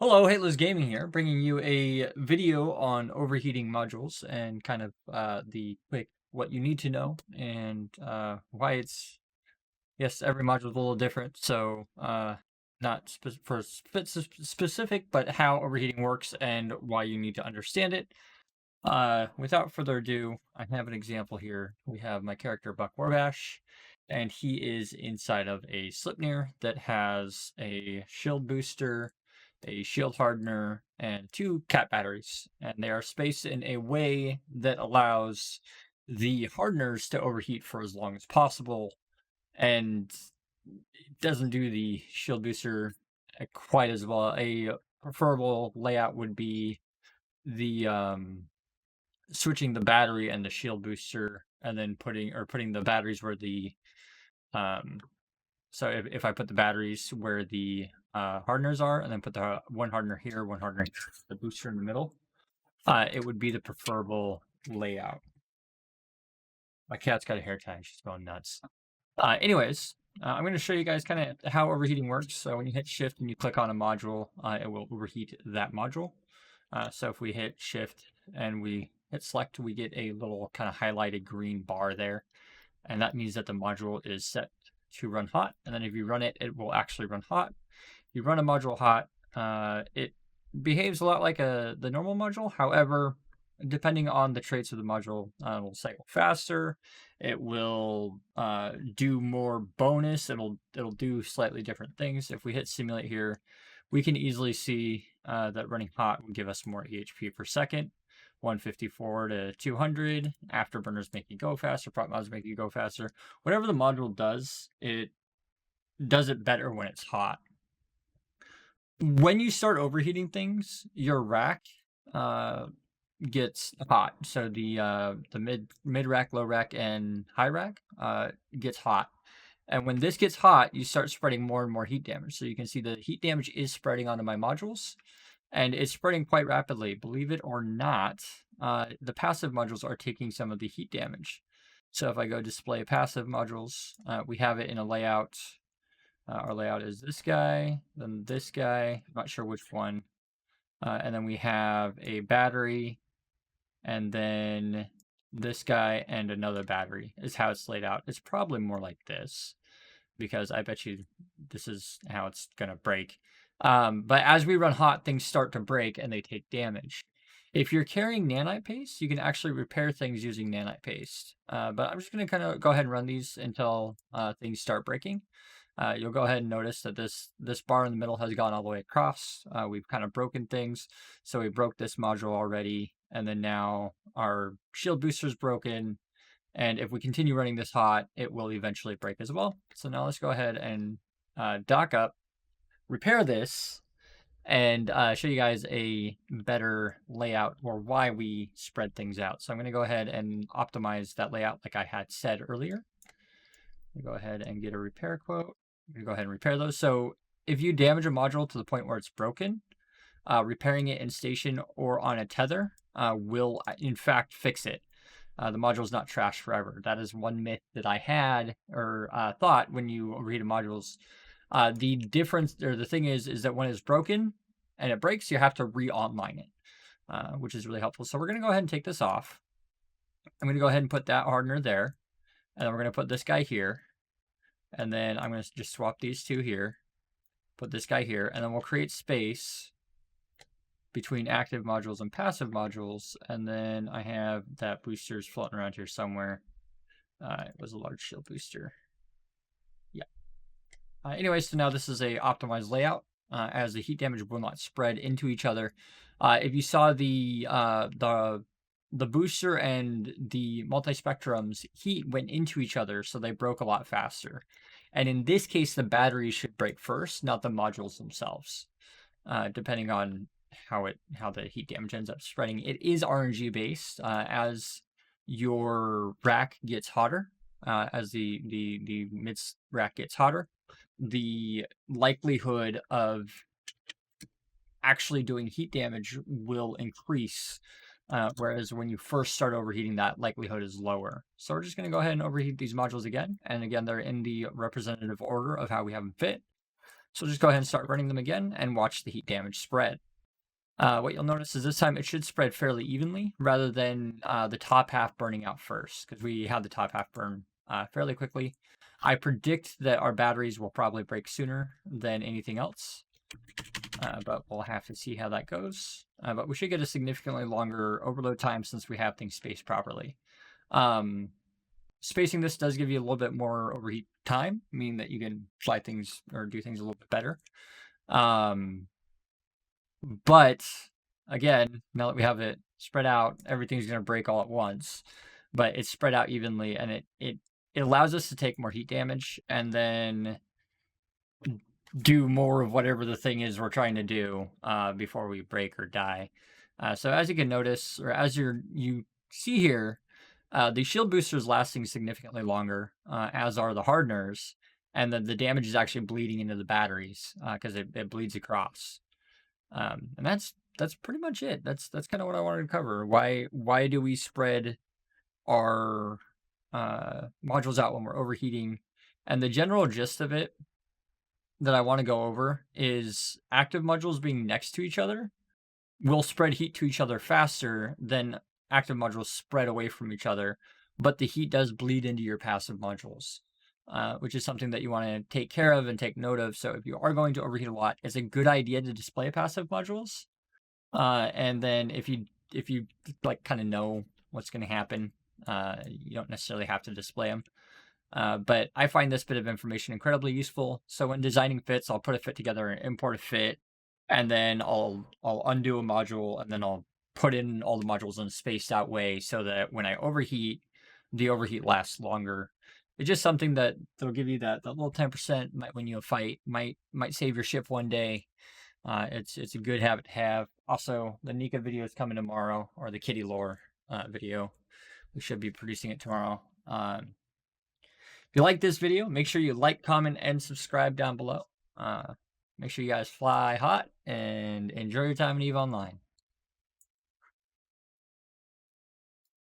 Hello, Hateless Gaming here, bringing you a video on overheating modules and kind of the quick what you need to know and why it's yes, every module is a little different, so not specific, but how overheating works and why you need to understand it. Without further ado, I have an example here. We have my character Buck Warbash, and he is inside of a Slipnir that has a shield booster, a shield hardener, and two cat batteries. And they are spaced in a way that allows the hardeners to overheat for as long as possible, and it doesn't do the shield booster quite as well. A preferable layout would be the switching the battery and the shield booster, and then putting the batteries where the um so if I put the batteries where the hardeners are, and then put the one hardener here, one hardener here, the booster in the middle, it would be the preferable layout. My cat's got a hair tie, she's going nuts. Anyways, I'm going to show you guys kind of how overheating works. So when you hit shift and you click on a module, it will overheat that module. So if we hit shift and we hit select, we get a little kind of highlighted green bar there. And that means that the module is set to run hot. And then if you run it, it will actually run hot. If you run a module hot, it behaves a lot like the normal module. However, depending on the traits of the module, it will cycle faster. It will do more bonus. It'll do slightly different things. If we hit simulate here, we can easily see that running hot would give us more EHP per second. 154 to 200. Afterburners make you go faster. Prop mods make you go faster. Whatever the module does, it does it better when it's hot. When you start overheating things, your rack gets hot. So the mid rack, low rack, and high rack gets hot. And when this gets hot, you start spreading more and more heat damage. So you can see the heat damage is spreading onto my modules, and it's spreading quite rapidly. Believe it or not, the passive modules are taking some of the heat damage. So if I go display passive modules, we have it in a layout. Our layout is this guy, then this guy, I'm not sure which one. And then we have a battery, and then this guy and another battery is how it's laid out. It's probably more like this, because I bet you this is how it's gonna break. But as we run hot, things start to break and they take damage. If you're carrying nanite paste, you can actually repair things using nanite paste. But I'm just gonna kind of go ahead and run these until things start breaking. You'll go ahead and notice that this bar in the middle has gone all the way across. We've kind of broken things. So we broke this module already, and then now our shield booster is broken. And if we continue running this hot, it will eventually break as well. So now let's go ahead and dock up, repair this, and show you guys a better layout, or why we spread things out. So I'm going to go ahead and optimize that layout like I had said earlier. Go ahead and get a repair quote. I'm going to go ahead and repair those. So if you damage a module to the point where it's broken, repairing it in station or on a tether will in fact fix it. The module is not trash forever. That is one myth that I had or thought when you overheated modules. The difference, or the thing is that when it's broken and it breaks, you have to re-online it, which is really helpful. So we're going to go ahead and take this off. I'm going to go ahead and put that hardener there. And then we're going to put this guy here. And then I'm going to just swap these two here. Put this guy here. And then we'll create space between active modules and passive modules. And then I have that boosters floating around here somewhere. It was a large shield booster. Yeah. Anyway, so now this is a optimized layout, as the heat damage will not spread into each other. If you saw the booster and the multi-spectrum's heat went into each other, so they broke a lot faster. And in this case, the batteries should break first, not the modules themselves, depending on how the heat damage ends up spreading. It is RNG based. As your rack gets hotter, as the mid rack gets hotter, the likelihood of actually doing heat damage will increase. Whereas when you first start overheating, that likelihood is lower. So we're just going to go ahead and overheat these modules again. And again, they're in the representative order of how we have them fit. So just go ahead and start running them again and watch the heat damage spread. What you'll notice is this time it should spread fairly evenly rather than the top half burning out first, because we had the top half burn fairly quickly. I predict that our batteries will probably break sooner than anything else, but we'll have to see how that goes. But we should get a significantly longer overload time since we have things spaced properly. Spacing this does give you a little bit more overheat time, meaning that you can fly things or do things a little bit better. But again, now that we have it spread out, everything's going to break all at once. But it's spread out evenly, and it allows us to take more heat damage and then do more of whatever the thing is we're trying to do before we break or die. So as you can notice, or as you see here, the shield booster is lasting significantly longer, as are the hardeners, and then the damage is actually bleeding into the batteries because it bleeds across. And that's pretty much it. That's kind of what I wanted to cover. Why do we spread our modules out when we're overheating? And the general gist of it that I want to go over is active modules being next to each other will spread heat to each other faster than active modules spread away from each other, but the heat does bleed into your passive modules, which is something that you want to take care of and take note of. So if you are going to overheat a lot, it's a good idea to display passive modules. And then if you like kind of know what's going to happen, you don't necessarily have to display them. But I find this bit of information incredibly useful. So when designing fits, I'll put a fit together and import a fit, and then I'll undo a module, and then I'll put in all the modules in a spaced out way so that when I overheat, the overheat lasts longer. It's just something that'll give you that little 10% might win you a fight, might save your ship one day. It's a good habit to have. Also, the Nika video is coming tomorrow, or the Kitty Lore video. We should be producing it tomorrow. If you like this video, make sure you like, comment, and subscribe down below. Make sure you guys fly hot and enjoy your time in EVE Online.